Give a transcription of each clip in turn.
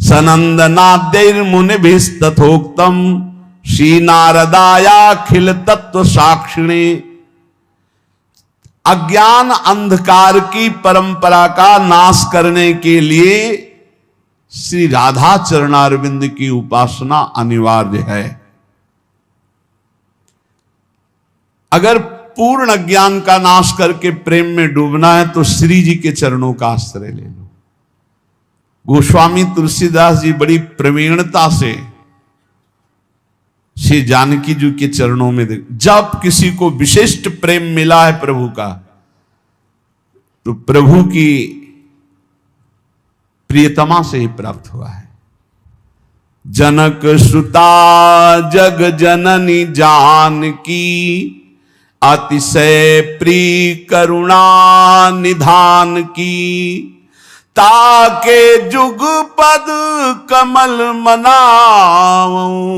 सनंदनाद्यैर्मुनिभिस्तथोक्तम श्री नारदायाखिल तत्व साक्षिणे। अज्ञान अंधकार की परंपरा का नाश करने के लिए श्री राधा चरणारविंद की उपासना अनिवार्य है। अगर पूर्ण अज्ञान का नाश करके प्रेम में डूबना है तो श्री जी के चरणों का आश्रय ले लो। गोस्वामी तुलसीदास जी बड़ी प्रवीणता से श्री जानकी जी के चरणों में जब किसी को विशिष्ट प्रेम मिला है प्रभु का, तो प्रभु की प्रियतमा से ही प्राप्त हुआ है। जनक सुता जग जननी जानकी, अतिशय प्रिय करुणा निधान की। ताके जुग पद कमल मनाऊं,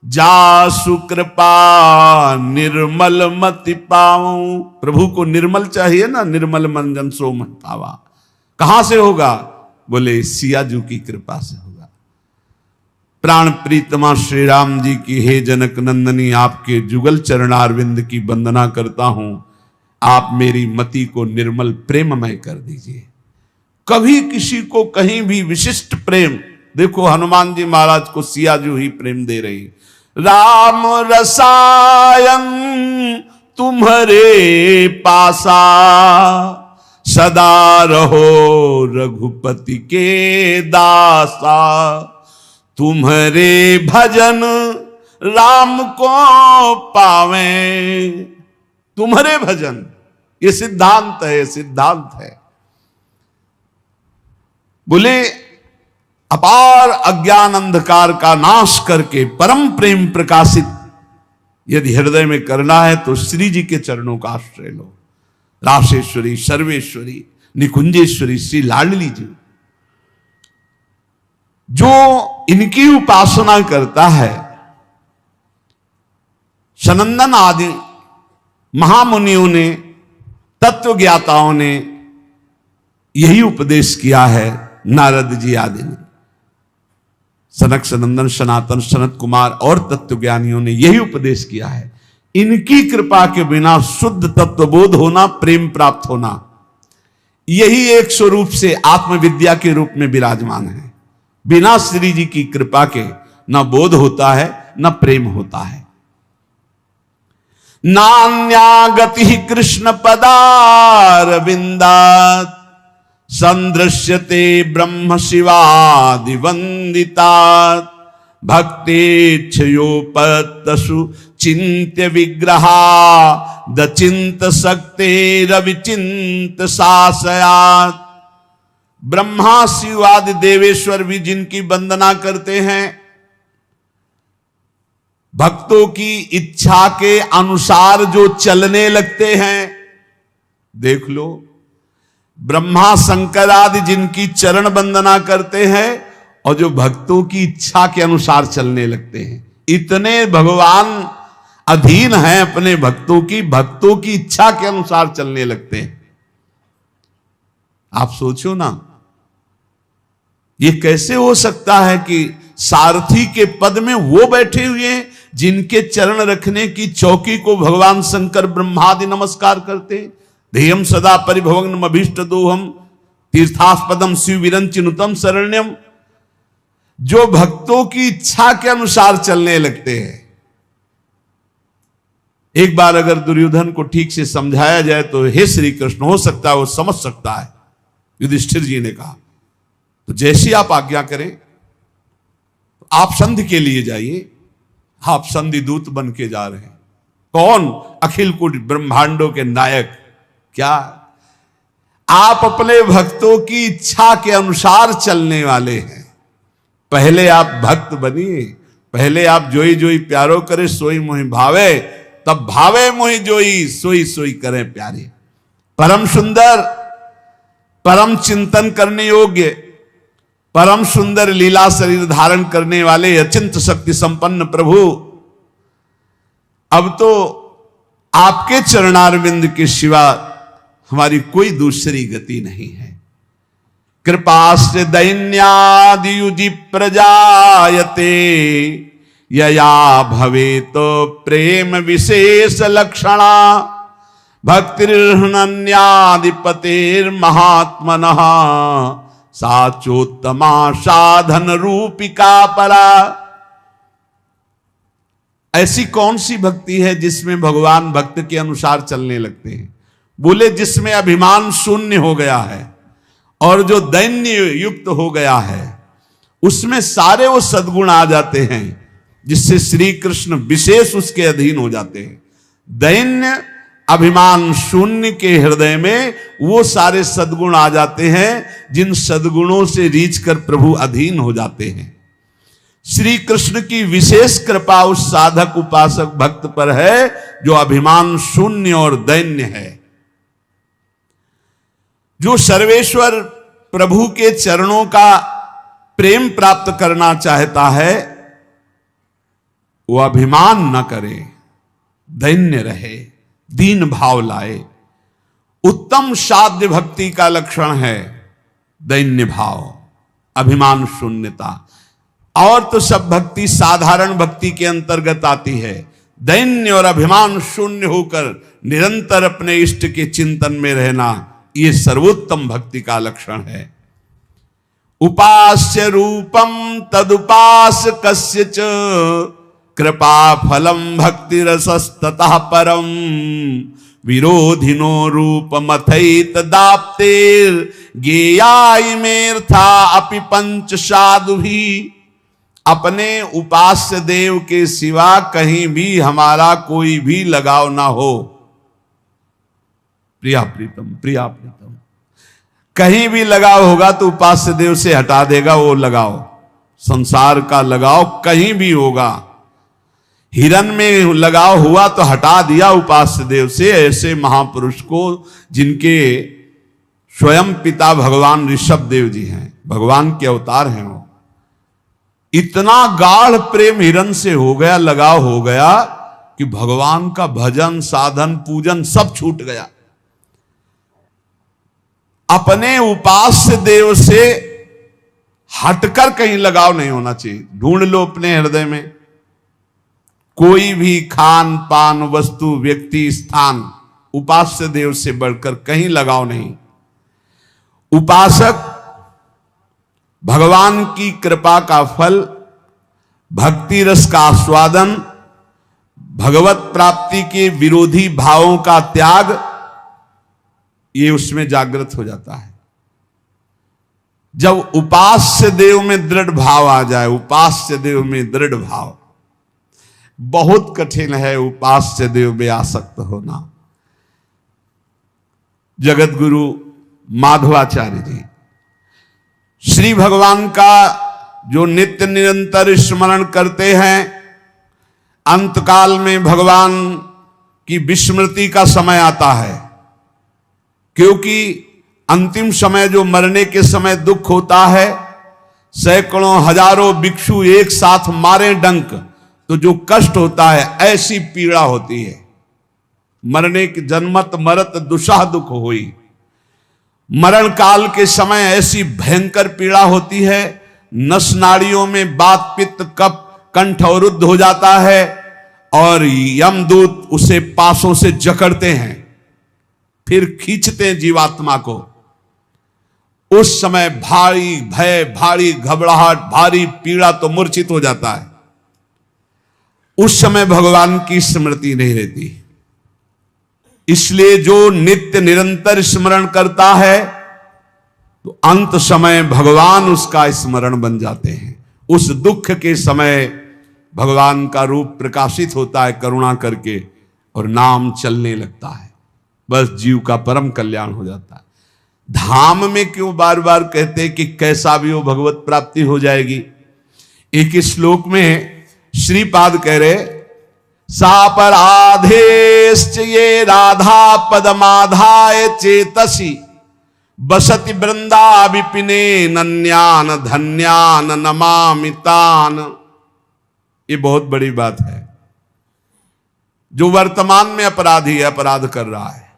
जा सुकृपा निर्मल मति पाऊं। प्रभु को निर्मल चाहिए ना, निर्मल मन जन सो मन पावा। कहां से होगा? बोले सिया जी की कृपा से होगा। प्राण प्रीतमा श्री राम जी की हे जनक नंदनी, आपके जुगल चरणारविंद की वंदना करता हूं। आप मेरी मति को निर्मल प्रेममय कर दीजिए। कभी किसी को कहीं भी विशिष्ट प्रेम, देखो हनुमान जी महाराज को सिया जी ही प्रेम दे रही। राम रसायन तुम्हारे पासा, सदा रहो रघुपति के दासा। तुम्हारे भजन राम को पावे, तुम्हारे भजन, ये सिद्धांत है, सिद्धांत है। बोले अपार अज्ञान अंधकार का नाश करके परम प्रेम प्रकाशित यदि हृदय में करना है तो श्री जी के चरणों का आश्रय लो। राशेश्वरी, सर्वेश्वरी, निकुंजेश्वरी श्री लाडली जी, जो इनकी उपासना करता है, सनंदन आदि महामुनियों ने, तत्वज्ञाताओं ने यही उपदेश किया है। नारद जी आदि ने, सनक सनंदन सनातन सनत कुमार और तत्वज्ञानियों ने यही उपदेश किया है। इनकी कृपा के बिना शुद्ध तत्वबोध होना, प्रेम प्राप्त होना, यही एक स्वरूप से आत्मविद्या के रूप में विराजमान है। बिना श्री जी की कृपा के न बोध होता है न प्रेम होता है। नान्या गति कृष्ण पदारविंदात्, संदृश्यते ब्रह्म शिवादि वंदितात्। भक्तेच्छयोपतसु चिन्त्य विग्रहा, दचिंत शक्ते रविचिंत शासयात्। ब्रह्मा शिवादि देवेश्वर भी जिनकी वंदना करते हैं, भक्तों की इच्छा के अनुसार जो चलने लगते हैं, देख लो, ब्रह्मा शंकर आदि जिनकी चरण वंदना करते हैं और जो भक्तों की इच्छा के अनुसार चलने लगते हैं, इतने भगवान अधीन हैं अपने भक्तों की इच्छा के अनुसार चलने लगते हैं। आप सोचो ना, ये कैसे हो सकता है कि सारथी के पद में वो बैठे हुए हैं जिनके चरण रखने की चौकी को भगवान शंकर ब्रह्मादि नमस्कार करते हैं। ध्येयम सदा परिभवग्नम अभीष्ट दोहम, तीर्थास्पदम शिव विरंचिनुतम शरण्यम। जो भक्तों की इच्छा के अनुसार चलने लगते हैं। एक बार अगर दुर्योधन को ठीक से समझाया जाए तो हे श्री कृष्ण, हो सकता है वो समझ सकता है। युधिष्ठिर जी ने कहा, तो जैसी आप आज्ञा करें, आप संधि के लिए जाइए। आप संधि दूत बन के जा रहे हैं। कौन? अखिल कुट ब्रह्मांडों के नायक। क्या आप अपने भक्तों की इच्छा के अनुसार चलने वाले हैं? पहले आप भक्त बनिए, पहले आप जोई जोई प्यारो करे सोई मोहि भावे, तब भावे मोहि जोई सोई सोई करे प्यारे। परम सुंदर, परम चिंतन करने योग्य, परम सुंदर लीला शरीर धारण करने वाले अचिंत शक्ति संपन्न प्रभु, अब तो आपके चरणारविंद के सिवा हमारी कोई दूसरी गति नहीं है। कृपास्य दैन्यादियुजि प्रजायते यया भवेत प्रेम विशेष लक्षणा भक्तिर्हनन्यादिपतेर्महात्मनः साचोत्तमा साधन रूपिका परा। ऐसी कौन सी भक्ति है जिसमें भगवान भक्त के अनुसार चलने लगते हैं? बोले जिसमें अभिमान शून्य हो गया है और जो दैन्य युक्त हो गया है, उसमें सारे वो सद्गुण आ जाते हैं जिससे श्री कृष्ण विशेष उसके अधीन हो जाते हैं। दैन्य अभिमान शून्य के हृदय में वो सारे सद्गुण आ जाते हैं जिन सद्गुणों से रीझ कर प्रभु अधीन हो जाते हैं। श्री कृष्ण की विशेष कृपा उस साधक उपासक भक्त पर है जो अभिमान शून्य और दैन्य है, जो सर्वेश्वर प्रभु के चरणों का प्रेम प्राप्त करना चाहता है। वो अभिमान न करे, दैन्य रहे, दीन भाव लाए। उत्तम साध्य भक्ति का लक्षण है दैन्य भाव, अभिमान शून्यता। और तो सब भक्ति साधारण भक्ति के अंतर्गत आती है। दैन्य और अभिमान शून्य होकर निरंतर अपने इष्ट के चिंतन में रहना, ये सर्वोत्तम भक्ति का लक्षण है। उपास्य रूपम तदुपासकस्य च कृपा फलम भक्ति रसस्ततः परम विरोधिनो रूपमथैत दाप्तेर गेयायमेर्था अपि पंच साधु भी। अपने उपास्य देव के सिवा कहीं भी हमारा कोई भी लगाव ना हो। प्रिया प्रीतम, प्रिया प्रीतम, कहीं भी लगाव होगा तो उपास्य देव से हटा देगा वो लगाव। संसार का लगाव कहीं भी होगा, हिरन में लगाव हुआ तो हटा दिया उपास्य देव से। ऐसे महापुरुष को जिनके स्वयं पिता भगवान ऋषभ देव जी हैं, भगवान के अवतार हैं, वो इतना गाढ़ प्रेम हिरन से हो गया, लगाव हो गया कि भगवान का भजन साधन पूजन सब छूट गया। अपने उपास्य देव से हटकर कहीं लगाव नहीं होना चाहिए। ढूंढ लो अपने हृदय में कोई भी खान पान वस्तु व्यक्ति स्थान उपास्य देव से बढ़कर कहीं लगाव नहीं। उपासक भगवान की कृपा का फल, भक्ति रस का आस्वादन, भगवत प्राप्ति के विरोधी भावों का त्याग, ये उसमें जागृत हो जाता है। जब उपास्य देव में दृढ़ भाव आ जाए, उपास्य देव में दृढ़ भाव, बहुत कठिन है उपास्य देव में आसक्त होना। जगत गुरु माधवाचार्य जी श्री भगवान का जो नित्य निरंतर स्मरण करते हैं, अंतकाल में भगवान की विस्मृति का समय आता है, क्योंकि अंतिम समय जो मरने के समय दुख होता है, सैकड़ों हजारों भिक्षु एक साथ मारे डंक तो जो कष्ट होता है, ऐसी पीड़ा होती है। मरने की जन्मत मरत दुशाह दुख हुई। मरण काल के समय ऐसी भयंकर पीड़ा होती है, नस नाड़ियों में बात पित्त कफ कंठ अवरुद्ध हो जाता है और यमदूत उसे पासों से जकड़ते हैं, फिर खींचते हैं जीवात्मा को। उस समय भारी भय, भारी घबराहट, भारी पीड़ा तो मूर्छित हो जाता है। उस समय भगवान की स्मृति नहीं रहती। इसलिए जो नित्य निरंतर स्मरण करता है तो अंत समय भगवान उसका स्मरण बन जाते हैं। उस दुख के समय भगवान का रूप प्रकाशित होता है करुणा करके और नाम चलने लगता है, बस जीव का परम कल्याण हो जाता है। धाम में क्यों बार बार कहते हैं कि कैसा भी हो भगवत प्राप्ति हो जाएगी। एक श्लोक में श्रीपाद कह रहे, सापराधेश्च ये राधा पदमाधाय चेतसी बसति वृंदा विपिने नन्यान धन्यान नमामितान। ये बहुत बड़ी बात है। जो वर्तमान में अपराधी है, अपराध कर रहा है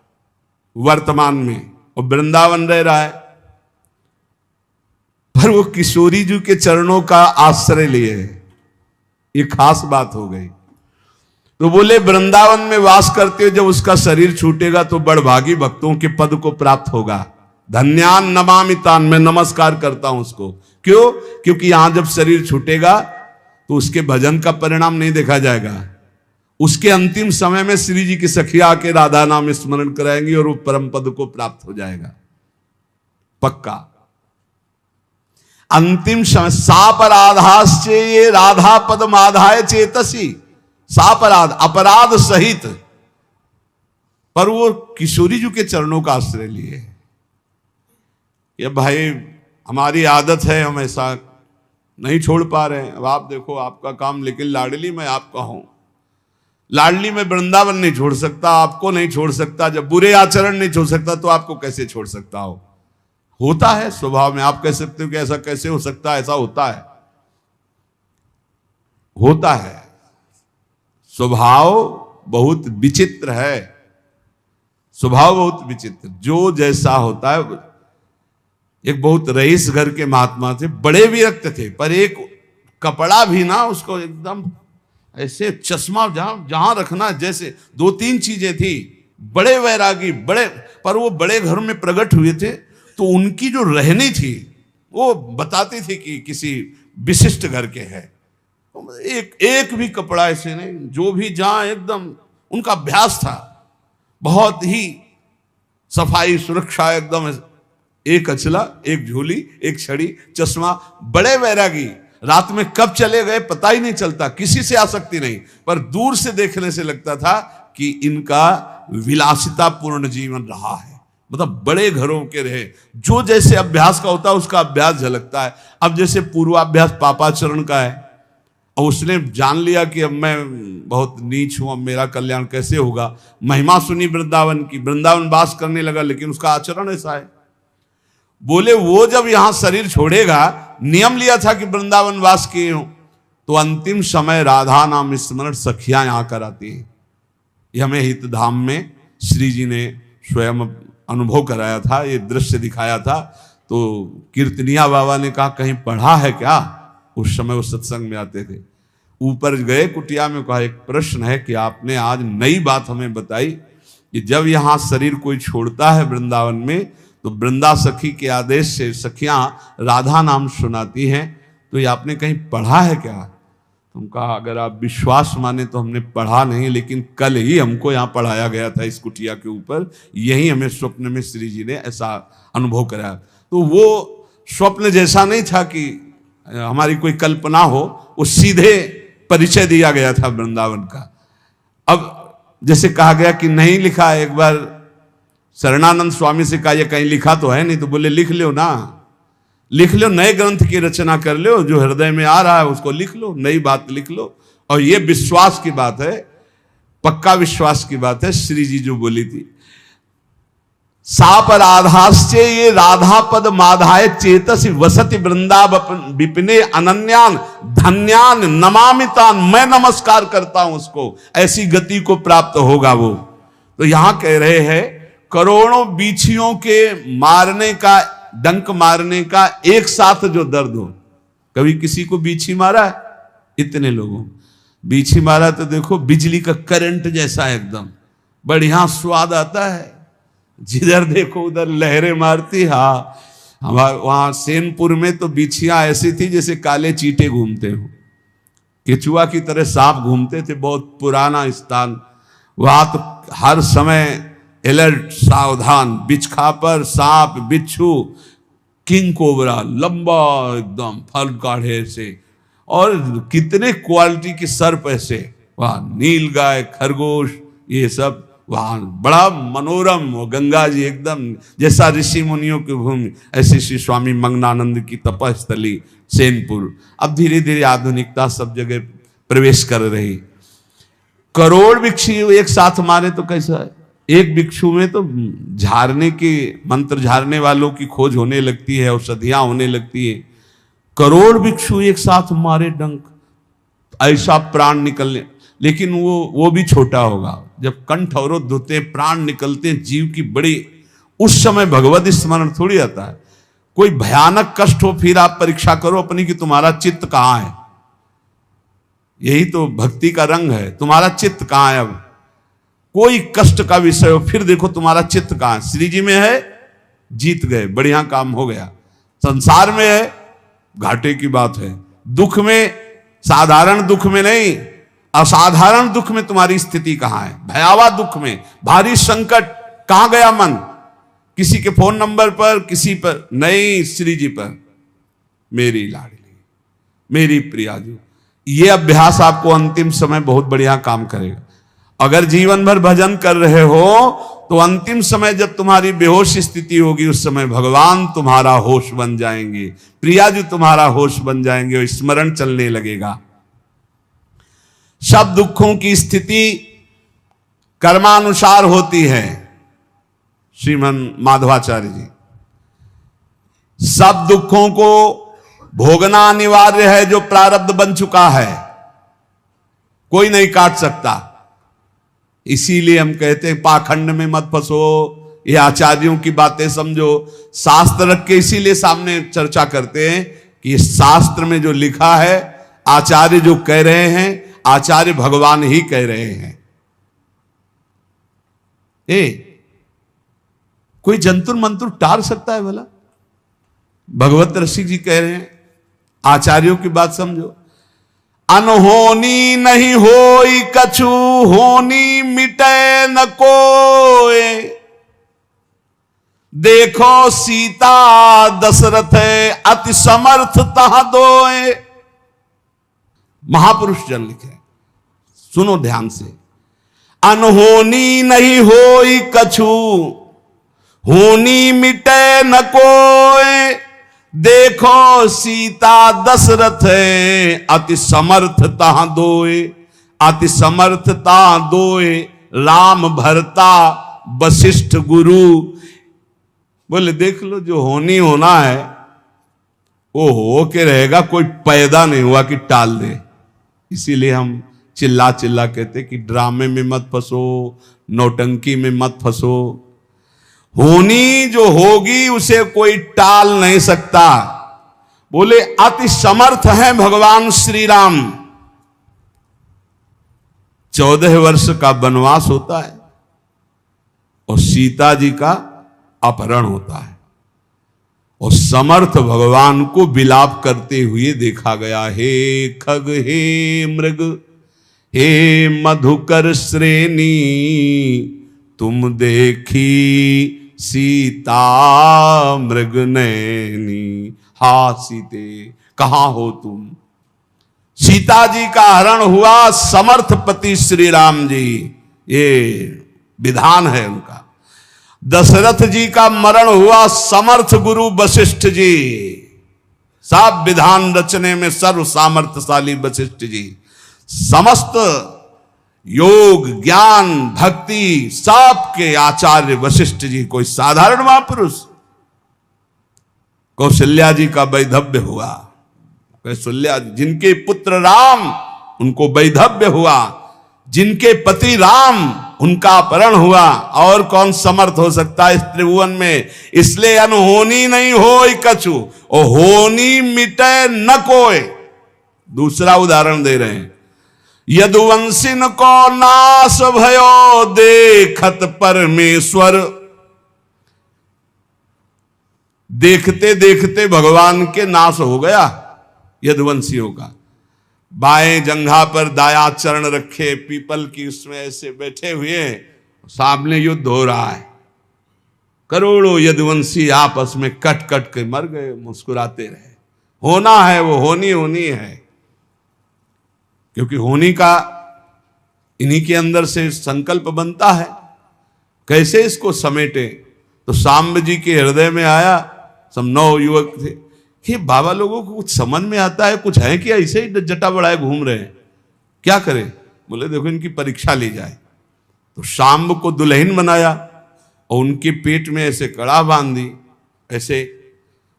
वर्तमान में, और वृंदावन रह रहा है, पर वो किशोरी जी के चरणों का आश्रय लिए। ये खास बात हो गई। तो बोले वृंदावन में वास करते हुए जब उसका शरीर छूटेगा तो बड़भागी भक्तों के पद को प्राप्त होगा। धन्यान नमामि तान, मैं नमस्कार करता हूं उसको। क्यों? क्योंकि यहां जब शरीर छूटेगा तो उसके भजन का परिणाम नहीं देखा जाएगा। उसके अंतिम समय में श्री जी की सखिया आके राधा नाम स्मरण कराएंगी और वो परम पद को प्राप्त हो जाएगा पक्का। अंतिम समय सापराधाश्चे ये राधा पद माधाय चेतसी, सापराध अपराध सहित, पर वो किशोरी जी के चरणों का आश्रय लिए। ये भाई हमारी आदत है, हम ऐसा नहीं छोड़ पा रहे हैं। अब आप देखो आपका काम, लेकिन लाडली में आपका हूं, लाडली में वृंदावन नहीं छोड़ सकता, आपको नहीं छोड़ सकता। जब बुरे आचरण नहीं छोड़ सकता तो आपको कैसे छोड़ सकता हो? होता है स्वभाव में। आप कह सकते हो कि ऐसा कैसे हो सकता है, ऐसा होता है, होता है। स्वभाव बहुत विचित्र है, स्वभाव बहुत विचित्र। जो जैसा होता है। एक बहुत रईस घर के महात्मा थे, बड़े विरक्त थे, पर एक कपड़ा भी ना उसको एकदम ऐसे चश्मा जहां रखना, जैसे दो तीन चीजें थी। बड़े वैरागी, बड़े, पर वो बड़े घर में प्रकट हुए थे तो उनकी जो रहनी थी वो बताती थी कि किसी विशिष्ट घर के है। एक भी कपड़ा ऐसे नहीं, जो भी जहां एकदम उनका अभ्यास था, बहुत ही सफाई सुरक्षा एकदम। एक अचला, एक झोली, एक छड़ी, चश्मा, बड़े वैरागी। रात में कब चले गए पता ही नहीं चलता, किसी से आसक्ति नहीं, पर दूर से देखने से लगता था कि इनका विलासिता पूर्ण जीवन रहा है। मतलब बड़े घरों के रहे, जो जैसे अभ्यास का होता है उसका अभ्यास झलकता है। अब जैसे पूर्वाभ्यास पापाचरण का है, और उसने जान लिया कि अब मैं बहुत नीच हूं, अब मेरा कल्याण कैसे होगा। महिमा सुनी वृंदावन की, वृंदावन वास करने लगा, लेकिन उसका आचरण ऐसा है। बोले वो जब यहां शरीर छोड़ेगा, नियम लिया था कि वृंदावन वास किए हो, तो अंतिम समय राधा नाम स्मरण सखियां यहां कराती है। ये हमें हितधाम में श्री जी ने स्वयं अनुभव कराया था, ये दृश्य दिखाया था। तो कीर्तनिया बाबा ने कहा कहीं पढ़ा है क्या? उस समय वो सत्संग में आते थे। ऊपर गए कुटिया में, कहा एक प्रश्न है कि आपने आज नई बात हमें बताई कि जब यहां शरीर कोई छोड़ता है वृंदावन में, तो वृंदा सखी के आदेश से सखियां राधा नाम सुनाती हैं। तो ये आपने कहीं पढ़ा है क्या? तुम कहा अगर आप विश्वास माने तो हमने पढ़ा नहीं, लेकिन कल ही हमको यहाँ पढ़ाया गया था इस कुटिया के ऊपर। यही हमें स्वप्न में श्री जी ने ऐसा अनुभव कराया। तो वो स्वप्न जैसा नहीं था कि हमारी कोई कल्पना हो, वो सीधे परिचय दिया गया था वृंदावन का। अब जैसे कहा गया कि नहीं लिखा, एक बार शरणानंद स्वामी से कहा ये कहीं लिखा तो है नहीं, तो बोले लिख लो ना, लिख लो, नए ग्रंथ की रचना कर लो, जो हृदय में आ रहा है उसको लिख लो, नई बात लिख लो। और ये विश्वास की बात है, पक्का विश्वास की बात है। श्री जी जो बोली थी, सापराधाश्चे ये राधा पद माधाय चेतसि वसति वृंदा विपिने अनन्यान धन्यान नमामितान, मैं नमस्कार करता हूं उसको, ऐसी गति को प्राप्त होगा वो। तो यहां कह रहे हैं करोड़ों बीछियों के मारने का, डंक मारने का एक साथ जो दर्द हो। कभी किसी को बीछी मारा है? इतने लोगों बीछी मारा तो देखो बिजली का करंट जैसा एकदम बढ़िया स्वाद आता है, जिधर देखो उधर लहरें मारती। हाँ, हमारे वहां सेनपुर में तो बिछियां ऐसी थी जैसे काले चींटे घूमते हो, केचुआ की तरह सांप घूमते थे। बहुत पुराना स्थान, वहां तो हर समय अलर्ट, सावधान, बिच्छखापर, सांप, बिच्छू, किंग कोबरा, लंबा एकदम फल काढ़े से, और कितने क्वालिटी के सर्प ऐसे, वहां नील गाय, खरगोश, ये सब वहां बड़ा मनोरम। वो गंगा जी एकदम जैसा ऋषि मुनियों की भूमि, ऐसे श्री स्वामी मंगनानंद की तपस्थली सेनपुर। अब धीरे धीरे आधुनिकता सब जगह प्रवेश कर रही। करोड़ भिक्षु एक साथ मारे तो कैसा है? एक भिक्षु में तो झाड़ने के, मंत्र झाड़ने वालों की खोज होने लगती है, औषधियां होने लगती है। करोड़ भिक्षु एक साथ मारे डंक, ऐसा प्राण निकलने। लेकिन वो भी छोटा होगा, जब कंठ अवरुद्ध होते, प्राण निकलते, जीव की बड़ी, उस समय भगवत स्मरण थोड़ी आता है। कोई भयानक कष्ट हो फिर आप परीक्षा करो अपनी कि तुम्हारा चित्त कहां है। यही तो भक्ति का रंग है, तुम्हारा चित्त कहां है। अब कोई कष्ट का विषय हो फिर देखो तुम्हारा चित्त कहां है। श्री जी में है, जीत गए, बढ़िया काम हो गया। संसार में है, घाटे की बात है। दुख में, साधारण दुख में नहीं, असाधारण दुख में तुम्हारी स्थिति कहां है। भयावह दुख में, भारी संकट, कहां गया मन? किसी के फोन नंबर पर, किसी पर नहीं, श्री जी पर। मेरी लाडली, मेरी प्रिया जी। ये अभ्यास आपको अंतिम समय बहुत बढ़िया काम करेगा। अगर जीवन भर भजन कर रहे हो तो अंतिम समय जब तुम्हारी बेहोश स्थिति होगी उस समय भगवान तुम्हारा होश बन जाएंगे, प्रिया जी तुम्हारा होश बन जाएंगे और स्मरण चलने लगेगा। सब दुखों की स्थिति कर्मानुसार होती है। श्रीमन माधवाचार्य जी, सब दुखों को भोगना अनिवार्य है। जो प्रारब्ध बन चुका है कोई नहीं काट सकता। इसीलिए हम कहते हैं पाखंड में मत फंसो, ये आचार्यों की बातें समझो। शास्त्र रख के इसीलिए सामने चर्चा करते हैं कि ये शास्त्र में जो लिखा है, आचार्य जो कह रहे हैं, आचार्य भगवान ही कह रहे हैं। कोई जंतुर मंतुर टाल सकता है भला? भगवत रसिक जी कह रहे हैं, आचार्यों की बात समझो। अनहोनी नहीं होई कछु, होनी मिटे न कोय। देखो सीता दशरथ अति समर्थ तह दोए। महापुरुष जन लिखे, सुनो ध्यान से। अनहोनी नहीं होई कछु, होनी मिटे न कोय। देखो सीता दशरथ अति समर्थता दोए। अति समर्थता दोए राम भरता वशिष्ठ गुरु। बोले देख लो, जो होनी होना है वो हो के रहेगा, कोई पैदा नहीं हुआ कि टाल दे। इसीलिए हम चिल्ला चिल्ला कहते कि ड्रामे में मत फंसो, नौटंकी में मत फंसो। होनी जो होगी उसे कोई टाल नहीं सकता। बोले अति समर्थ हैं भगवान श्री राम। 14 वर्ष का वनवास होता है और सीता जी का अपहरण होता है और समर्थ भगवान को विलाप करते हुए देखा गया। हे खग, हे मृग, हे मधुकर श्रेणी, तुम देखी सीता मृग नैनी। हा सीते, कहां हो तुम? सीता जी का हरण हुआ समर्थ पति श्री राम जी, ये विधान है उनका। दशरथ जी का मरण हुआ समर्थ गुरु वशिष्ठ जी। सब विधान रचने में सर्व सामर्थ्यशाली वशिष्ठ जी। समस्त योग, ज्ञान, भक्ति सबके आचार्य वशिष्ठ जी। कोई साधारण महापुरुष। कौशल्या जी का वैधव्य हुआ। कौशल्या जिनके पुत्र राम, उनको वैधव्य हुआ। जिनके पति राम, उनका अपहरण हुआ। और कौन समर्थ हो सकता है इस त्रिभुवन में? इसलिए अनहोनी नहीं होई कछु, और होनी मिटे न कोय। दूसरा उदाहरण दे रहे हैं। यदुवंशिन को नाश भयो, देखत परमेश्वर। देखते देखते भगवान के नाश हो गया यदुवंशियों का। बाएं जंघा पर दाया चरण रखे, पीपल की उसमें ऐसे बैठे हुए, सामने युद्ध हो रहा है। करोड़ों यदुवंशी आपस में कट कट के मर गए, मुस्कुराते रहे। होना है वो, होनी होनी है। क्योंकि होनी का इन्हीं के अंदर से संकल्प बनता है। कैसे इसको समेटे? तो सांब जी के हृदय में आया। सब 9 युवक थे। ये बाबा लोगों को कुछ समझ में आता है? कुछ है कि ऐसे ही जटा बढ़ाए घूम रहे हैं? क्या करें? बोले देखो इनकी परीक्षा ली जाए। तो सांब को दुल्हन बनाया और उनके पेट में ऐसे कड़ा बांध दी ऐसे,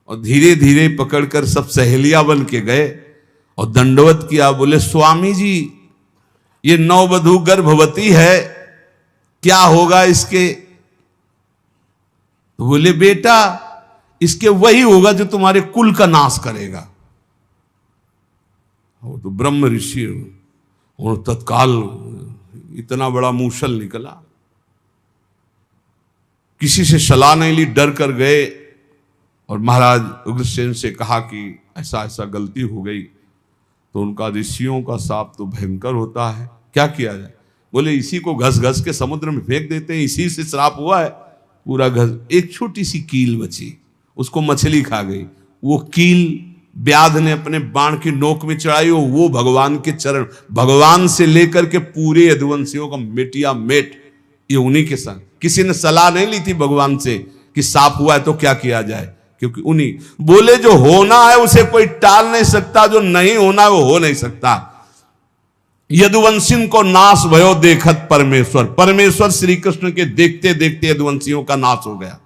और धीरे धीरे पकड़कर सब सहेलियां बन के गए और दंडवत किया। बोले स्वामी जी, ये नववधू गर्भवती है, क्या होगा इसके? तो बोले बेटा, इसके वही होगा जो तुम्हारे कुल का नाश करेगा। वो तो ब्रह्म ऋषि और तत्काल इतना बड़ा मूसल निकला, किसी से सलाह नहीं ली, डर कर गए और महाराज उग्रसेन से कहा कि ऐसा ऐसा गलती हो गई। तो उनका ऋषियों का शाप तो भयंकर होता है, क्या किया जाए। बोले इसी को घस घस के समुद्र में फेंक देते हैं, इसी से श्राप हुआ है पूरा घस। एक छोटी सी कील बची, उसको मछली खा गई। वो कील व्याध ने अपने बाण की नोक में चढ़ाई, वो भगवान के चरण, भगवान से लेकर के पूरे यदुवंशियों का मेटिया मेट ये उन्हीं के संग। किसी ने सलाह नहीं ली थी भगवान से कि सांप हुआ है तो क्या किया जाए, क्योंकि उन्हीं बोले जो होना है उसे कोई टाल नहीं सकता, जो नहीं होना है वो हो नहीं सकता। यदुवंशियों को नाश भयो देखत परमेश्वर, परमेश्वर श्री कृष्ण के देखते देखते यदुवंशियों का नाश हो गया।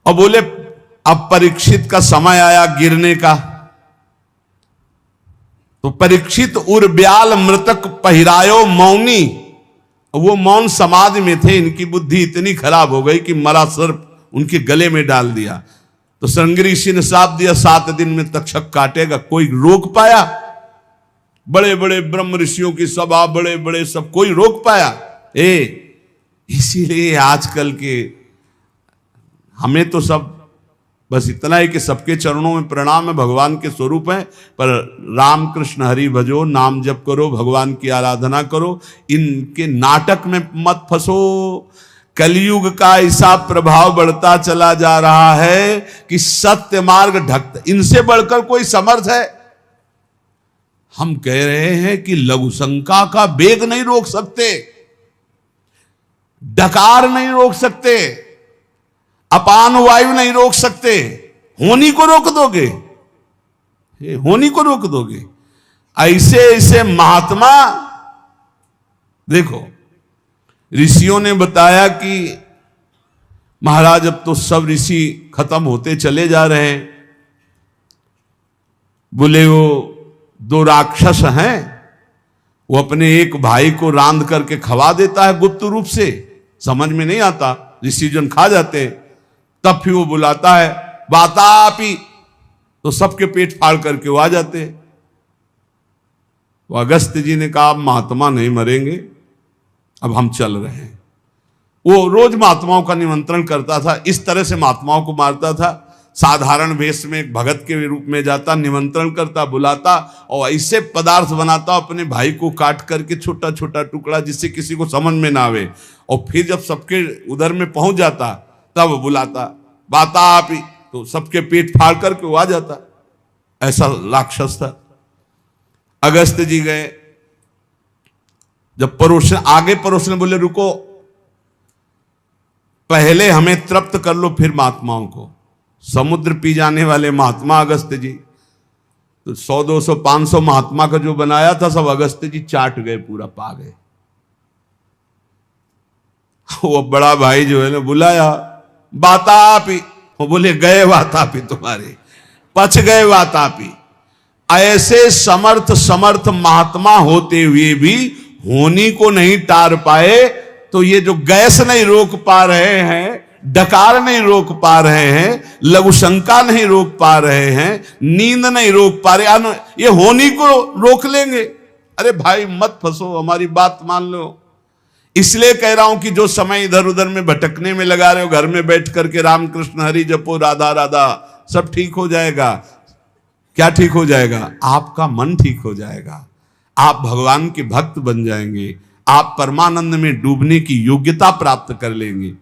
और बोले अब परीक्षित का समय आया गिरने का, तो परीक्षित उर्ब्याल मृतक पहिरायो मौनी। वो मौन समाधि में थे, इनकी बुद्धि इतनी खराब हो गई कि मरा सर्प उनके गले में डाल दिया। तो श्रृंगी ऋषि ने श्राप दिया 7 दिन में तक्षक काटेगा। कोई रोक पाया? बड़े बड़े ब्रह्म ऋषियों की सभा, बड़े बड़े सब, कोई रोक पाया? इसीलिए आजकल के हमें तो सब बस इतना है कि सबके चरणों में प्रणाम है, भगवान के स्वरूप है, पर राम कृष्ण हरि भजो, नाम जप करो, भगवान की आराधना करो, इनके नाटक में मत फंसो। कलयुग का ऐसा प्रभाव बढ़ता चला जा रहा है कि सत्य मार्ग ढकता, इनसे बढ़कर कोई समर्थ है? हम कह रहे हैं कि लघु शंका का वेग नहीं रोक सकते, डकार नहीं रोक सकते, अपान वायु नहीं रोक सकते, होनी को रोक दोगे, होनी को रोक दोगे। ऐसे ऐसे महात्मा देखो, ऋषियों ने बताया कि महाराज अब तो सब ऋषि खत्म होते चले जा रहे हैं। बोले वो 2 राक्षस हैं, वो अपने एक भाई को रांध करके खवा देता है गुप्त रूप से, समझ में नहीं आता, ऋषि जन खा जाते। तब फिर वो बुलाता है वातापी, तो सबके पेट फाड़ करके वो आ जाते। वो अगस्त जी ने कहा महात्मा नहीं मरेंगे, अब हम चल रहे हैं। वो रोज महात्माओं का निमंत्रण करता था, इस तरह से महात्माओं को मारता था। साधारण वेश में एक भगत के रूप में जाता, निमंत्रण करता, बुलाता और ऐसे पदार्थ बनाता अपने भाई को काट करके छोटा छोटा टुकड़ा, जिससे किसी को समझ में ना आवे। और फिर जब सबके उधर में पहुंच जाता तब बुलाता बाता आप ही, तो सबके पेट फाड़ करके वो आ जाता। ऐसा राक्षस था। अगस्त जी गए, जब परोसन आगे परोसन बोले रुको, पहले हमें तृप्त कर लो फिर महात्माओं को। समुद्र पी जाने वाले महात्मा अगस्त जी, तो 100 200 500 महात्मा का जो बनाया था सब अगस्त जी चाट गए, पूरा पा गए। वो बड़ा भाई जो है ना बुलाया वातापी, वो बोले गए वातापी, तुम्हारे पच गए वातापी। ऐसे समर्थ समर्थ महात्मा होते हुए भी होनी को नहीं टार पाए, तो ये जो गैस नहीं रोक पा रहे हैं, डकार नहीं रोक पा रहे हैं, लघु शंका नहीं रोक पा रहे हैं, नींद नहीं रोक पा रहे, ये होनी को रोक लेंगे। अरे भाई मत फंसो, हमारी बात मान लो। इसलिए कह रहा हूं कि जो समय इधर उधर में भटकने में लगा रहे हो, घर में बैठ करके राम कृष्ण हरि जपो, राधा राधा, सब ठीक हो जाएगा। क्या ठीक हो जाएगा? आपका मन ठीक हो जाएगा, आप भगवान के भक्त बन जाएंगे, आप परमानंद में डूबने की योग्यता प्राप्त कर लेंगे।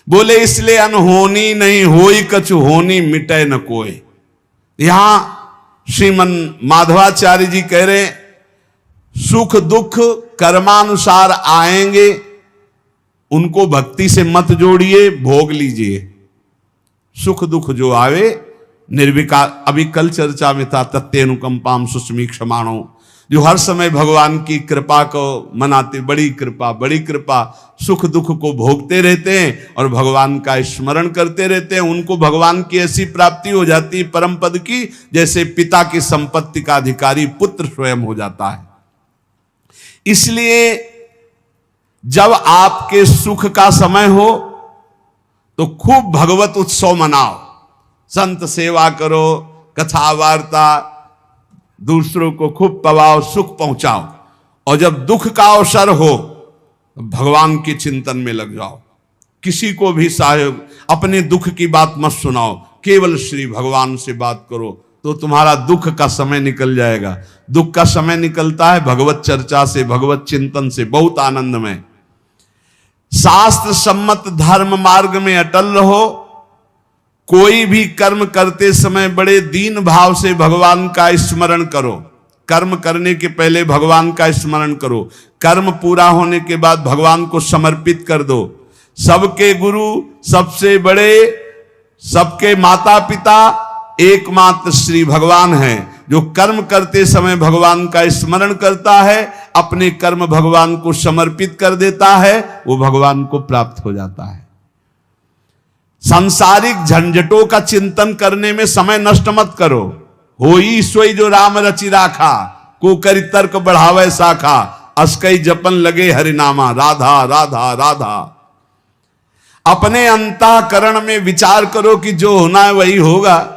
बोले इसलिए अनहोनी नहीं होई कछु होनी मिटे न कोई। यहां श्रीमन माधवाचार्य जी कह रहे हैं सुख दुख कर्मानुसार आएंगे, उनको भक्ति से मत जोड़िए, भोग लीजिए। सुख दुख जो आवे निर्विकार, अभी कल चर्चा में था तत्तेनुकंपाम सुस्मी क्षमाणो, जो हर समय भगवान की कृपा को मनाते, बड़ी कृपा बड़ी कृपा, सुख दुख को भोगते रहते हैं और भगवान का स्मरण करते रहते हैं। उनको भगवान की ऐसी प्राप्ति हो जाती है परम पद की, जैसे पिता की संपत्ति का अधिकारी पुत्र स्वयं हो जाता है। इसलिए जब आपके सुख का समय हो तो खूब भगवत उत्सव मनाओ, संत सेवा करो, कथा वार्ता, दूसरों को खूब पवाओ, सुख पहुंचाओ, और जब दुख का अवसर हो तो भगवान के चिंतन में लग जाओ। किसी को भी सहयोग, अपने दुख की बात मत सुनाओ, केवल श्री भगवान से बात करो, तो तुम्हारा दुख का समय निकल जाएगा। दुख का समय निकलता है भगवत चर्चा से, भगवत चिंतन से, बहुत आनंद में। शास्त्र सम्मत धर्म मार्ग में अटल रहो। कोई भी कर्म करते समय बड़े दीन भाव से भगवान का स्मरण करो। कर्म करने के पहले भगवान का स्मरण करो, कर्म पूरा होने के बाद भगवान को समर्पित कर दो। सबके गुरु, सबसे बड़े, सबके माता पिता एकमात्र श्री भगवान हैं। जो कर्म करते समय भगवान का स्मरण करता है, अपने कर्म भगवान को समर्पित कर देता है, वो भगवान को प्राप्त हो जाता है। सांसारिक झंझटों का चिंतन करने में समय नष्ट मत करो। होई सोई जो राम रचि राखा, को करि तर्क बढ़ावे शाखा, अस्कई जपन लगे हरिनामा, राधा राधा राधा। अपने अंतःकरण में विचार करो कि जो होना है वही होगा,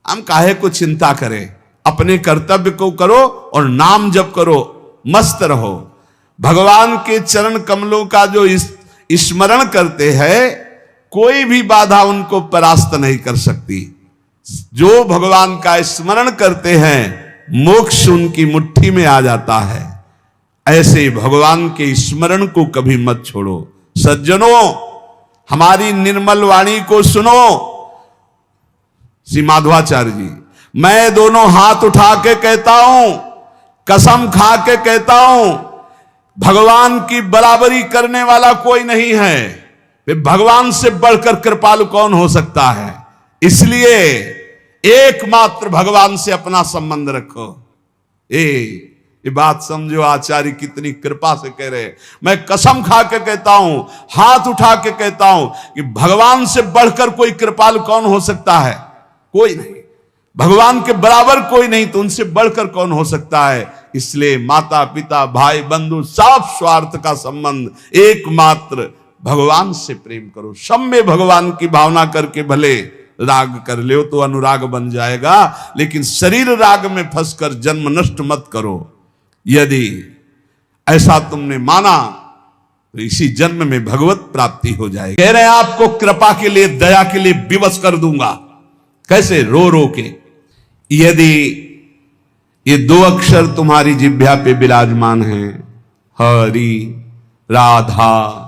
हम काहे को चिंता करें। अपने कर्तव्य को करो और नाम जप करो, मस्त रहो। भगवान के चरण कमलों का जो स्मरण करते हैं, कोई भी बाधा उनको परास्त नहीं कर सकती। जो भगवान का स्मरण करते हैं, मोक्ष उनकी मुट्ठी में आ जाता है। ऐसे भगवान के स्मरण को कभी मत छोड़ो। सज्जनों, हमारी निर्मल वाणी को सुनो। श्री माधवाचार्य जी, मैं दोनों हाथ उठा के कहता हूं, कसम खा के कहता हूं, भगवान की बराबरी करने वाला कोई नहीं है। वे भगवान से बढ़कर कृपालु कौन हो सकता है? इसलिए एकमात्र भगवान से अपना संबंध रखो। ये बात समझो, आचार्य कितनी कृपा से कह रहे हैं। मैं कसम खा के कहता हूं, हाथ उठा के कहता हूं कि भगवान से बढ़कर कोई कृपालु कौन हो सकता है? कोई नहीं। भगवान के बराबर कोई नहीं, तो उनसे बढ़कर कौन हो सकता है? इसलिए माता पिता भाई बंधु सब स्वार्थ का संबंध, एकमात्र भगवान से प्रेम करो। सब में भगवान की भावना करके भले राग कर ले तो अनुराग बन जाएगा, लेकिन शरीर राग में फंसकर जन्म नष्ट मत करो। यदि ऐसा तुमने माना तो इसी जन्म में भगवत प्राप्ति हो जाएगी। कह रहे हैं आपको कृपा के लिए, दया के लिए विवश कर दूंगा। कैसे? रो रो के। यदि ये दो अक्षर तुम्हारी जिह्वा पे विराजमान हैं, हरि राधा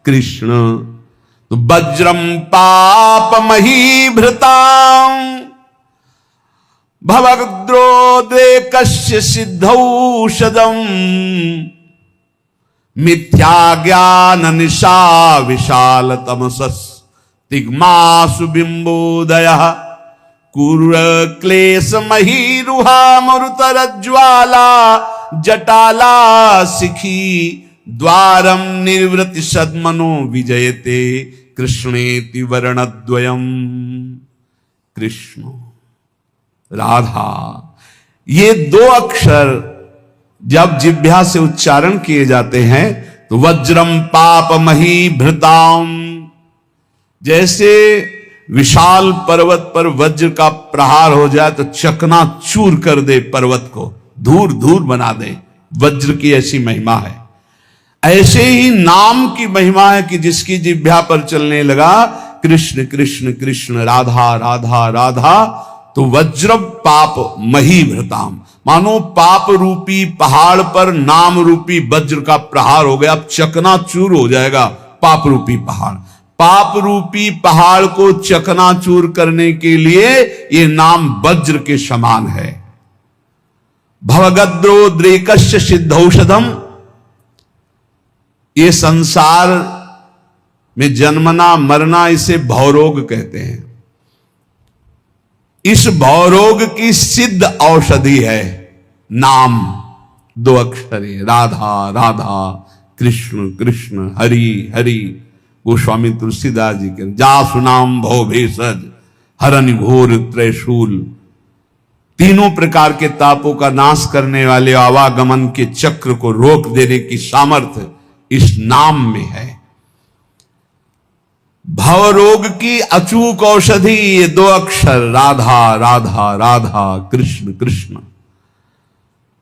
कृष्ण, तो वज्रम पाप महीभृतां भवद्रोदेकस्य सिद्धौषधम् मिथ्या ज्ञान निशा विशाल तमसस् तिग्मासु बिंबोदयः कुर क्लेश महीरुहा मरुतरज्ज्वाला जटाला शिखी द्वारम निर्वृति सद्मनो विजयते कृष्णेति वर्णद्वयम्। कृष्ण राधा, ये दो अक्षर जब जिह्वा से उच्चारण किए जाते हैं तो वज्रम पाप मही भृताम, जैसे विशाल पर्वत पर वज्र का प्रहार हो जाए तो चकनाचूर कर दे, पर्वत को धूर धूर बना दे। वज्र की ऐसी महिमा है। ऐसे ही नाम की महिमा है कि जिसकी जिह्वा पर चलने लगा कृष्ण कृष्ण कृष्ण राधा राधा राधा, तो वज्र पाप मही भृताम, मानो पाप रूपी पहाड़ पर नाम रूपी वज्र का प्रहार हो गया। अब चकनाचूर हो जाएगा पाप रूपी पहाड़। पाप रूपी पहाड़ को चकनाचूर करने के लिए ये नाम वज्र के समान है। भवगद्रोद्रेकस्य सिद्धौषधम, ये संसार में जन्मना मरना, इसे भवरोग कहते हैं। इस भवरोग की सिद्ध औषधि है नाम, दो अक्षर है, राधा राधा कृष्ण कृष्ण हरि हरि। वो स्वामी तुलसीदास जी के जासु नाम भव भेषज हरनि घोर त्रैशूल, तीनों प्रकार के तापों का नाश करने वाले आवागमन के चक्र को रोक देने की सामर्थ्य इस नाम में है। भव रोग की अचूक औषधि, ये दो अक्षर राधा राधा राधा कृष्ण कृष्ण।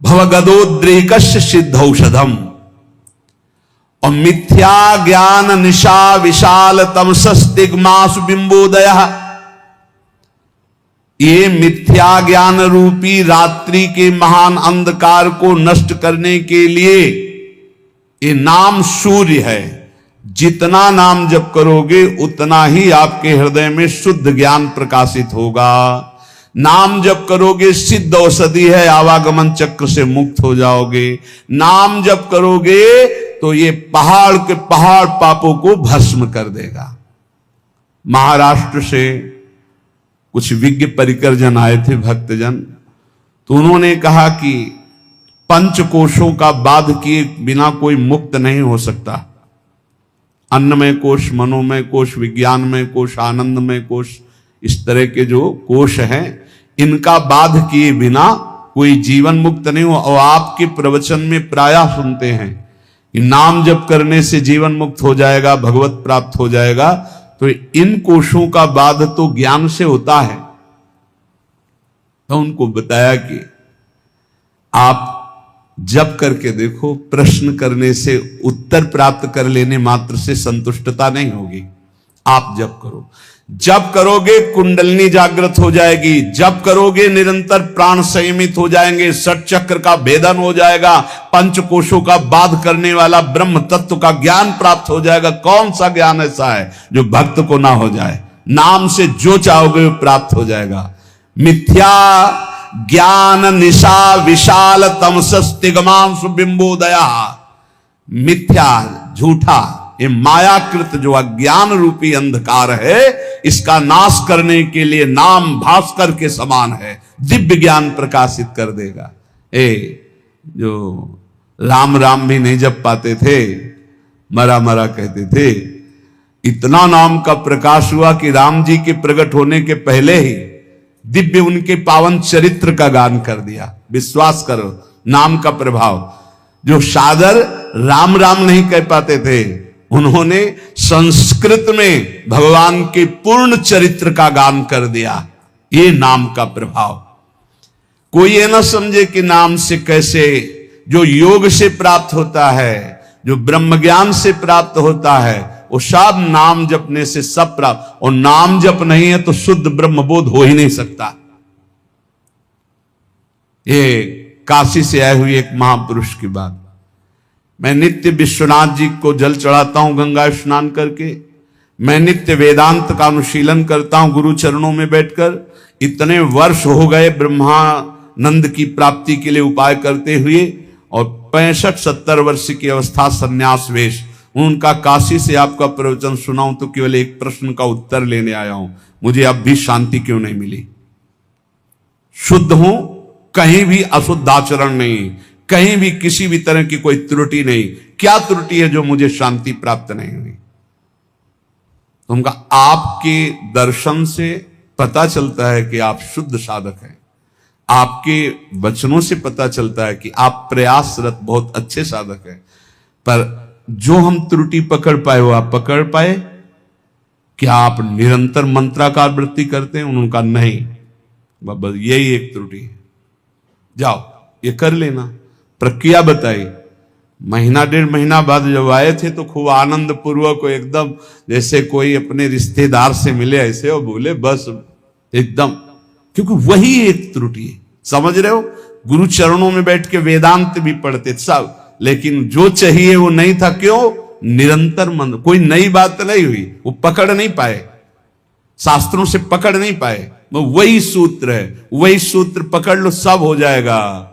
भवगदोद्रेकस्य सिद्ध औषधम। और मिथ्या ज्ञान निशा विशाल तमसस्तिग्मासु बिंबोदय, ये मिथ्या ज्ञान रूपी रात्रि के महान अंधकार को नष्ट करने के लिए ये नाम सूर्य है। जितना नाम जप करोगे उतना ही आपके हृदय में शुद्ध ज्ञान प्रकाशित होगा। नाम जप करोगे सिद्ध औषधि है, आवागमन चक्र से मुक्त हो जाओगे। नाम जप करोगे तो ये पहाड़ के पहाड़ पापों को भस्म कर देगा। महाराष्ट्र से कुछ विज्ञ परिकरजन आए थे, भक्तजन, तो उन्होंने कहा कि पंचकोशों का बाध किए बिना कोई मुक्त नहीं हो सकता। अन्नमय कोश, मनोमय कोश, विज्ञानमय कोश, आनंदमय कोश, इस तरह के जो कोश हैं, इनका बाध किए बिना कोई जीवन मुक्त नहीं हो। और आपके प्रवचन में प्रायः सुनते हैं कि नाम जप करने से जीवन मुक्त हो जाएगा, भगवत प्राप्त हो जाएगा। तो इन कोशों का बाध तो ज्ञान से होता है। तो उनको बताया कि आप जप करके देखो, प्रश्न करने से, उत्तर प्राप्त कर लेने मात्र से संतुष्टता नहीं होगी। आप जप करो, जप करोगे कुंडलिनी जागृत हो जाएगी, जप करोगे निरंतर प्राण संयमित हो जाएंगे, षट चक्र का भेदन हो जाएगा, पंचकोशों का बाध करने वाला ब्रह्म तत्व का ज्ञान प्राप्त हो जाएगा। कौन सा ज्ञान ऐसा है जो भक्त को ना हो जाए? नाम से जो चाहोगे वो प्राप्त हो जाएगा। मिथ्या ज्ञान निशा विशाल तमसस्तिग्मांसु बिंबोदया। मिथ्या, झूठा, ये मायाकृत जो अज्ञान रूपी अंधकार है, इसका नाश करने के लिए नाम भास्कर के समान है, दिव्य ज्ञान प्रकाशित कर देगा। जो राम राम भी नहीं जप पाते थे, मरा मरा कहते थे, इतना नाम का प्रकाश हुआ कि राम जी के प्रकट होने के पहले ही दिव्य उनके पावन चरित्र का गान कर दिया। विश्वास करो, नाम का प्रभाव। जो सादर राम राम नहीं कह पाते थे, उन्होंने संस्कृत में भगवान के पूर्ण चरित्र का गान कर दिया। ये नाम का प्रभाव। कोई ये ना समझे कि नाम से कैसे, जो योग से प्राप्त होता है, जो ब्रह्म ज्ञान से प्राप्त होता है, वो सब नाम जपने से सब प्राप्त। और नाम जप नहीं है तो शुद्ध ब्रह्मबोध हो ही नहीं सकता। ये काशी से आए हुए एक महापुरुष की बात। मैं नित्य विश्वनाथ जी को जल चढ़ाता हूं गंगा स्नान करके। मैं नित्य वेदांत का अनुशीलन करता हूं गुरु चरणों में बैठकर। इतने वर्ष हो गए ब्रह्मानंद की प्राप्ति के लिए उपाय करते हुए, और 65-70 वर्ष की अवस्था संन्यास वेश। उनका काशी से आपका प्रवचन सुनाऊं तो केवल एक प्रश्न का उत्तर लेने आया हूं, मुझे अब भी शांति क्यों नहीं मिली? शुद्ध हूं, कहीं भी अशुद्ध आचरण नहीं, कहीं भी किसी भी तरह की कोई त्रुटि नहीं। क्या त्रुटि है जो मुझे शांति प्राप्त नहीं हुई? तो उनका आपके दर्शन से पता चलता है कि आप शुद्ध साधक हैं। आपके वचनों से पता चलता है कि आप प्रयासरत बहुत अच्छे साधक हैं। पर जो हम त्रुटि पकड़ पाए वो आप पकड़ पाए? क्या आप निरंतर मंत्राकार वृत्ति करते हैं? उन्होंने कहा नहीं, बस यही एक त्रुटि है, जाओ ये कर लेना। प्रक्रिया बताई। महीना 1.5 महीना बाद जब आए थे तो खूब आनंद पूर्वक, एकदम जैसे कोई अपने रिश्तेदार से मिले ऐसे, और बोले बस एकदम, क्योंकि वही एक त्रुटि है। समझ रहे हो? गुरु चरणों में बैठ के वेदांत भी पढ़ते सब, लेकिन जो चाहिए वो नहीं था। क्यों? निरंतर मन, कोई नई बात नहीं हुई, वो पकड़ नहीं पाए, शास्त्रों से पकड़ नहीं पाए। वो वही सूत्र है, वही सूत्र पकड़ लो, सब हो जाएगा।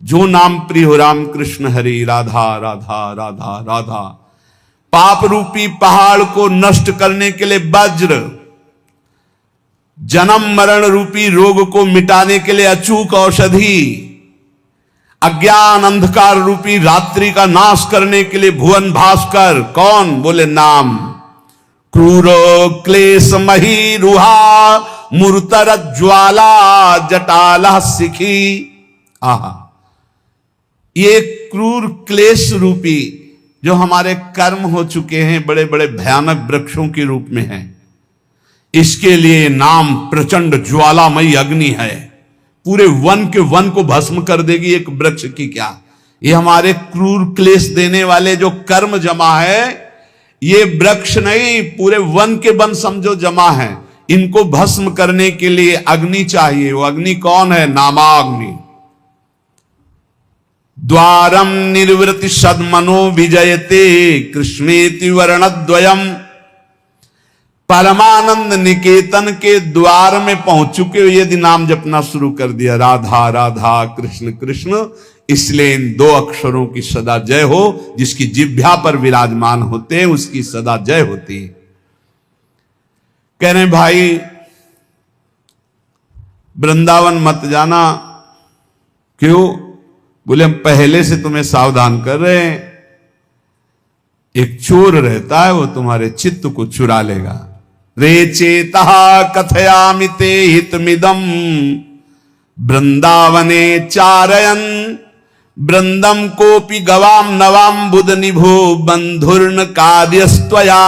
जो नाम प्रिय हो राम कृष्ण हरि, राधा राधा राधा राधा। पाप रूपी पहाड़ को नष्ट करने के लिए वज्र, जन्म मरण रूपी रोग को मिटाने के लिए अचूक औषधि, अज्ञान अंधकार रूपी रात्रि का नाश करने के लिए भुवन भास्कर। कौन? बोले नाम। क्रूरो क्लेश मही रुहा मूर्तर ज्वाला जटाला सिखी। आहा, ये क्रूर क्लेश रूपी जो हमारे कर्म हो चुके हैं बड़े बड़े भयानक वृक्षों के रूप में हैं, इसके लिए नाम प्रचंड ज्वालामयी अग्नि है, पूरे वन के वन को भस्म कर देगी एक वृक्ष की क्या। ये हमारे क्रूर क्लेश देने वाले जो कर्म जमा है, ये वृक्ष नहीं पूरे वन के वन समझो जमा है। इनको भस्म करने के लिए अग्नि चाहिए। वो अग्नि कौन है? नामाग्नि। द्वारम निर्वृति सदमनो विजयते कृष्णेति वर्णद्वयम। परमानंद निकेतन के द्वार में पहुंच चुके हो यदि नाम जपना शुरू कर दिया, राधा राधा कृष्ण कृष्ण, इसलिए इन दो अक्षरों की सदा जय हो। जिसकी जिह्वा पर विराजमान होते हैं उसकी सदा जय होती है। कह रहे भाई वृंदावन मत जाना। क्यों? बोले हम पहले से तुम्हें सावधान कर रहे हैं। एक चोर रहता है, वो तुम्हारे चित्त को चुरा लेगा। रे चेता कथयामि ते हितमिदम वृंदावने चारयन वृंदम कोपि गवाम नवाम बुध निभो बंधुर्न कार्यस्त्वया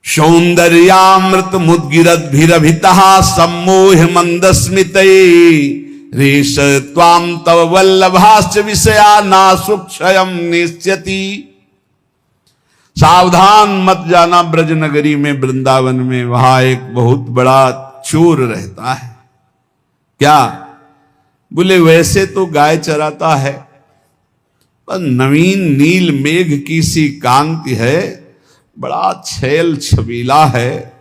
सौंदर्यामृत मुद्गिरद्भिरभितः सम्मोह मंदस्मितै रेश त्वाम तव वल्लभाश्च विषया नासुक्षयम निश्यति। सावधान मत जाना ब्रज नगरी में, वृंदावन में, वहां एक बहुत बड़ा चोर रहता है। क्या? बोले वैसे तो गाय चराता है, पर नवीन नील मेघ की सी कांति है, बड़ा छैल छबीला है।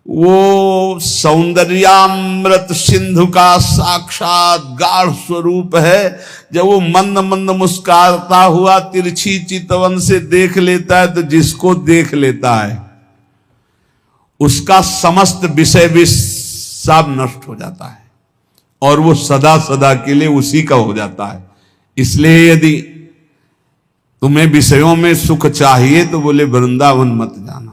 वो सौंदर्यामृत सिंधु का साक्षात गाढ़ स्वरूप है। जब वो मंद मंद मुस्कुराता हुआ तिरछी चितवन से देख लेता है तो जिसको देख लेता है उसका समस्त विषय विष सब नष्ट हो जाता है और वो सदा सदा के लिए उसी का हो जाता है। इसलिए यदि तुम्हें विषयों में सुख चाहिए तो बोले वृंदावन मत जाना।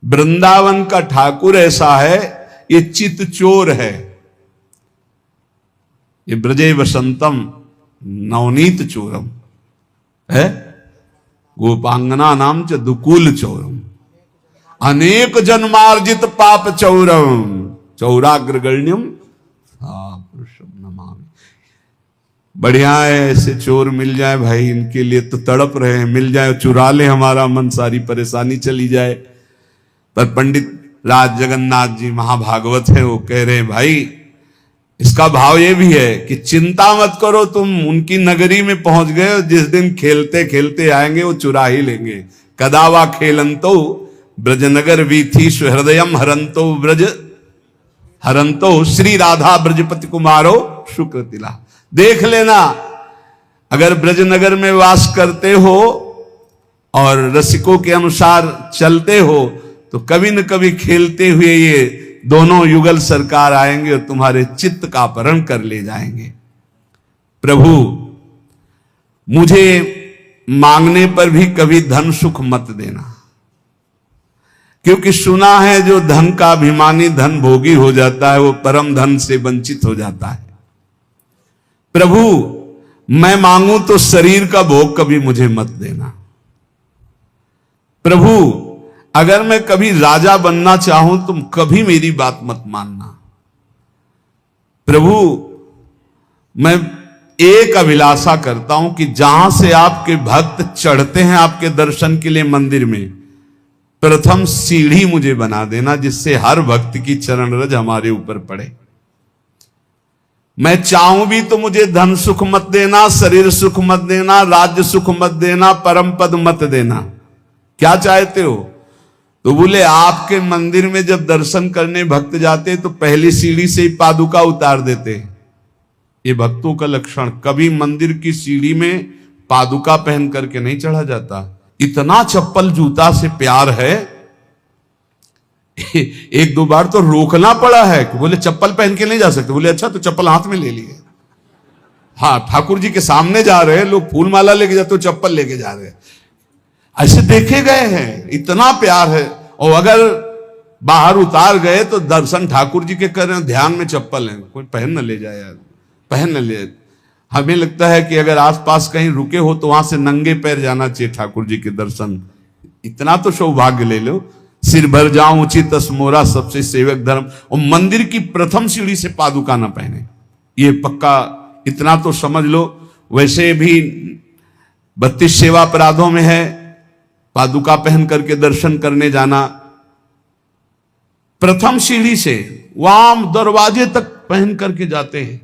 वृंदावन का ठाकुर ऐसा है, ये चित चोर है। ये ब्रजे वसंतम नवनीत चोरम है, गोपांगना नाम च दुकुल चोरम, अनेक जन्मार्जित पाप चौरम चौराग्रगण्यम नमामि। बढ़िया है, ऐसे चोर मिल जाए भाई, इनके लिए तो तड़प रहे हैं, मिल जाए चुरा ले हमारा मन, सारी परेशानी चली जाए। पर पंडित राज जगन्नाथ जी महाभागवत है, वो कह रहे हैं भाई इसका भाव ये भी है कि चिंता मत करो, तुम उनकी नगरी में पहुंच गए हो, जिस दिन खेलते खेलते आएंगे वो चुरा ही लेंगे। कदावा खेलंतो ब्रजनगर वीथी सुहृदयम हरंतो ब्रज हरंतो श्री राधा ब्रजपति कुमारो शुक्र तिला। देख लेना, अगर ब्रजनगर में वास करते हो और रसिकों के अनुसार चलते हो तो कभी न कभी खेलते हुए ये दोनों युगल सरकार आएंगे और तुम्हारे चित्त का अपहरण कर ले जाएंगे। प्रभु मुझे मांगने पर भी कभी धन सुख मत देना, क्योंकि सुना है जो धन का अभिमानी धन भोगी हो जाता है वो परम धन से वंचित हो जाता है। प्रभु मैं मांगू तो शरीर का भोग कभी मुझे मत देना। प्रभु अगर मैं कभी राजा बनना चाहूं तुम कभी मेरी बात मत मानना। प्रभु मैं एक अभिलाषा करता हूं कि जहां से आपके भक्त चढ़ते हैं आपके दर्शन के लिए मंदिर में, प्रथम सीढ़ी मुझे बना देना, जिससे हर भक्त की चरण रज हमारे ऊपर पड़े। मैं चाहूं भी तो मुझे धन सुख मत देना, शरीर सुख मत देना, राज्य सुख मत देना, परम पद मत देना। क्या चाहते हो? तो बोले आपके मंदिर में जब दर्शन करने भक्त जाते तो पहली सीढ़ी से ही पादुका उतार देते। ये भक्तों का लक्षण, कभी मंदिर की सीढ़ी में पादुका पहन करके नहीं चढ़ा जाता। इतना चप्पल जूता से प्यार है, एक दो बार तो रोकना पड़ा है कि बोले चप्पल पहन के नहीं जा सकते। बोले अच्छा तो चप्पल हाथ में ले लिए। हाँ ठाकुर जी के सामने जा रहे हैं लोग, फूल माला लेके जाते हो, चप्पल लेके जा रहे हैं, ऐसे देखे गए हैं। इतना प्यार है। और अगर बाहर उतार गए तो दर्शन ठाकुर जी के कर रहे हैं, ध्यान में चप्पल है, कोई पहन न ले जाए यार, पहन न ले। हमें लगता है कि अगर आसपास कहीं रुके हो तो वहां से नंगे पैर जाना चाहिए ठाकुर जी के दर्शन। इतना तो सौभाग्य ले लो, सिर भर जाऊं उचित मोरा सबसे सेवक धर्म, और मंदिर की प्रथम सीढ़ी से पादुका ना पहने, ये पक्का इतना तो समझ लो। वैसे भी 32 सेवा अपराधों में है पादुका पहन करके दर्शन करने जाना। प्रथम सीढ़ी से वहां दरवाजे तक पहन करके जाते हैं,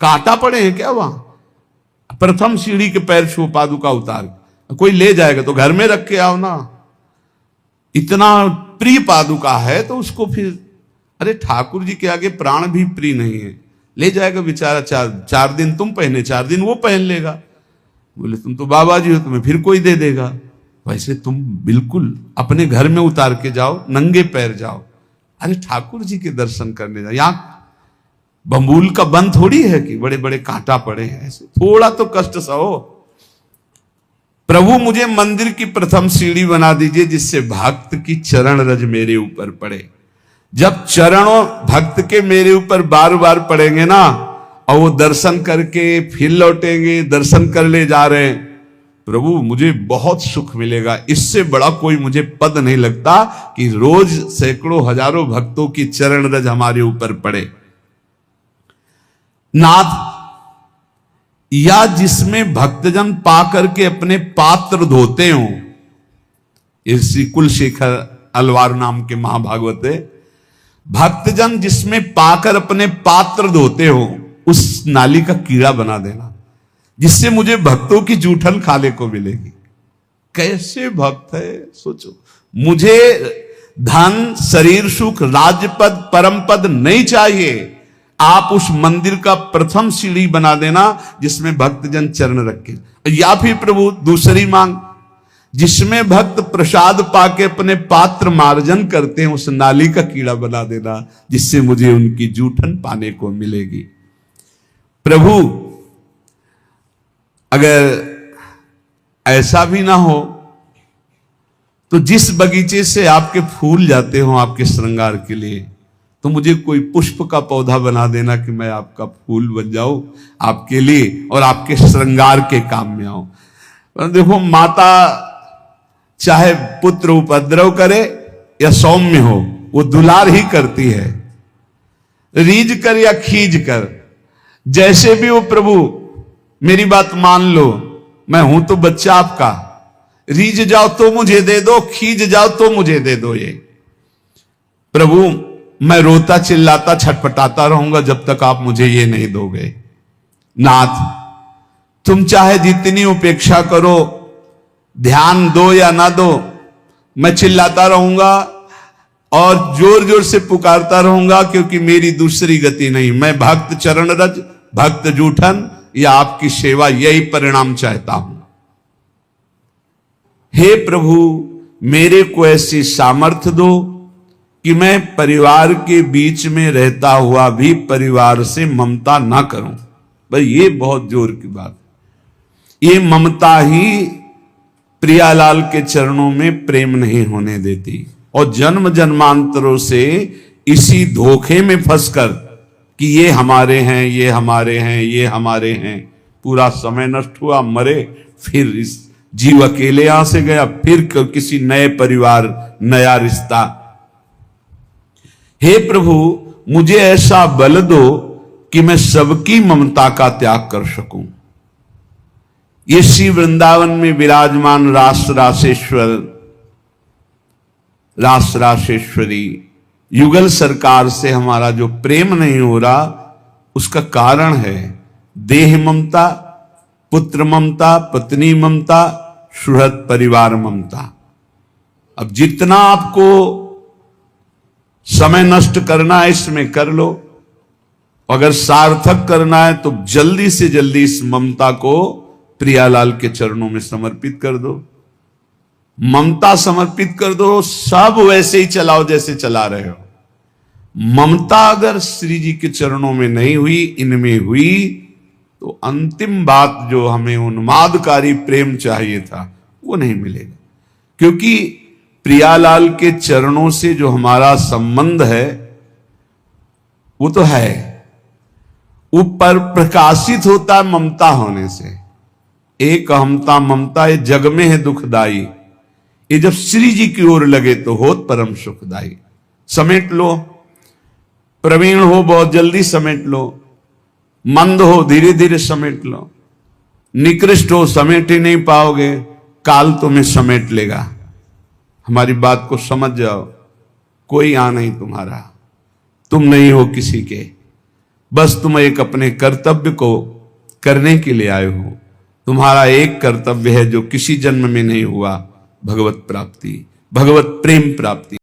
कांटा पड़े हैं क्या वहां? प्रथम सीढ़ी के पैर छू पादुका उतार, कोई ले जाएगा तो घर में रख के आओ ना। इतना प्रिय पादुका है तो उसको फिर, अरे ठाकुर जी के आगे प्राण भी प्रिय नहीं है, ले जाएगा बेचारा। चार दिन तुम पहने, 4 दिन वो पहन लेगा। बोले तुम तो बाबा जी हो, तुम्हें फिर कोई दे देगा। वैसे तुम बिल्कुल अपने घर में उतार के जाओ, नंगे पैर जाओ। अरे ठाकुर जी के दर्शन करने जाओ। यहां बम्बूल का बंद थोड़ी है कि बड़े बड़े कांटा पड़े हैं, ऐसे थोड़ा तो कष्ट सहो। प्रभु मुझे मंदिर की प्रथम सीढ़ी बना दीजिए जिससे भक्त की चरण रज मेरे ऊपर पड़े। जब चरणों भक्त के मेरे ऊपर बार बार पड़ेंगे ना, और वो दर्शन करके फिर लौटेंगे, दर्शन कर ले जा रहे हैं, प्रभु मुझे बहुत सुख मिलेगा। इससे बड़ा कोई मुझे पद नहीं लगता कि रोज सैकड़ों हजारों भक्तों की चरण रज हमारे ऊपर पड़े। नाथ, या जिसमें भक्तजन पा करके अपने पात्र धोते हो, ये श्री कुलशेखर अलवार नाम के महाभागवत है, भक्तजन जिसमें पाकर अपने पात्र धोते हो उस नाली का कीड़ा बना देना, जिससे मुझे भक्तों की जूठन खाने को मिलेगी। कैसे भक्त है सोचो। मुझे धन, शरीर सुख, राज्यपद, परम पद नहीं चाहिए। आप उस मंदिर का प्रथम सीढ़ी बना देना जिसमें भक्तजन चरण रखे। या फिर प्रभु दूसरी मांग, जिसमें भक्त प्रसाद पाके अपने पात्र मार्जन करते हैं, उस नाली का कीड़ा बना देना जिससे मुझे उनकी जूठन पाने को मिलेगी। प्रभु अगर ऐसा भी ना हो तो जिस बगीचे से आपके फूल जाते हो आपके श्रृंगार के लिए, तो मुझे कोई पुष्प का पौधा बना देना कि मैं आपका फूल बन जाऊं आपके लिए और आपके श्रृंगार के काम में आऊं। देखो, माता चाहे पुत्र उपद्रव करे या सौम्य हो, वो दुलार ही करती है, रीझ कर या खींच कर, जैसे भी वो। प्रभु मेरी बात मान लो, मैं हूं तो बच्चा आपका, रीझ जाओ तो मुझे दे दो, खींच जाओ तो मुझे दे दो। ये प्रभु मैं रोता चिल्लाता छटपटाता रहूंगा जब तक आप मुझे ये नहीं दोगे। नाथ, तुम चाहे जितनी उपेक्षा करो, ध्यान दो या ना दो, मैं चिल्लाता रहूंगा और जोर जोर से पुकारता रहूंगा, क्योंकि मेरी दूसरी गति नहीं। मैं भक्त चरण रज, भक्त जूठन या आपकी सेवा, यही परिणाम चाहता हूं। हे प्रभु, मेरे को ऐसी सामर्थ्य दो कि मैं परिवार के बीच में रहता हुआ भी परिवार से ममता ना करूं। भाई ये बहुत जोर की बात है। ये ममता ही प्रियालाल के चरणों में प्रेम नहीं होने देती, और जन्म जन्मांतरों से इसी धोखे में फंसकर कि ये हमारे हैं, ये हमारे हैं, ये हमारे हैं, पूरा समय नष्ट हुआ, मरे, फिर इस जीव अकेले यहां से गया, फिर किसी नए परिवार, नया रिश्ता। हे प्रभु, मुझे ऐसा बल दो कि मैं सबकी ममता का त्याग कर सकूं। ये श्री वृंदावन में विराजमान रास रासेश्वर, रास रासेश्वरी युगल सरकार से हमारा जो प्रेम नहीं हो रहा, उसका कारण है देह ममता, पुत्र ममता, पत्नी ममता, सुहृद परिवार ममता। अब जितना आपको समय नष्ट करना है इसमें कर लो, अगर सार्थक करना है तो जल्दी से जल्दी इस ममता को प्रियालाल के चरणों में समर्पित कर दो। ममता समर्पित कर दो, सब वैसे ही चलाओ जैसे चला रहे हो। ममता अगर श्री जी के चरणों में नहीं हुई, इनमें हुई, तो अंतिम बात जो हमें उन्मादकारी प्रेम चाहिए था वो नहीं मिलेगा। क्योंकि प्रियालाल के चरणों से जो हमारा संबंध है वो तो है, ऊपर प्रकाशित होता है ममता होने से। एक अहमता ममता ये जग में है दुखदाई, ये जब श्री जी की ओर लगे तो होत परम सुखदाई। समेट लो, प्रवीण हो बहुत जल्दी समेट लो, मंद हो धीरे धीरे समेट लो, निकृष्ट हो समेट ही नहीं पाओगे, काल तुम्हें समेट लेगा। हमारी बात को समझ जाओ, कोई आ नहीं तुम्हारा, तुम नहीं हो किसी के, बस तुम एक अपने कर्तव्य को करने के लिए आए हो। तुम्हारा एक कर्तव्य है जो किसी जन्म में नहीं हुआ, भगवत प्राप्ति, भगवत प्रेम प्राप्ति।